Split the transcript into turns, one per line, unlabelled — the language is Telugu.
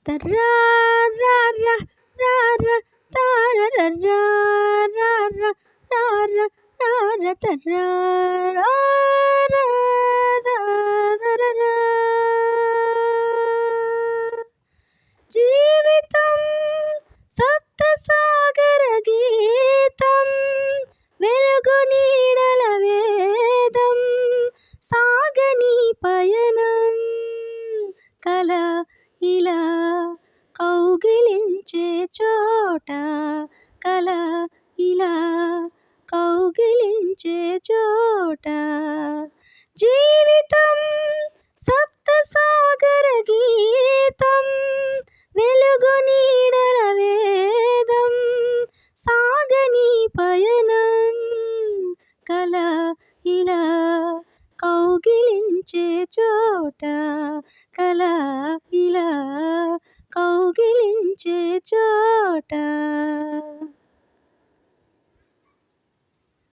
తర్రారార రార తారరరా రార రార రార తర్రారార దాదరరా. జీవితం సప్తసాగర గీతం, వెలుగు నీడల వేదం, సాగని పయనం, కల ఇలా కౌగిలించే చోట, కల ఇలా కౌగిలించే చోట. జీవితం సప్తసాగర గీతం, వెలుగు నీడల వేదం, సాగని పయనం, కల ఇలా కౌగిలించే చోట, కల ఇలా కౌగిలించే చోట.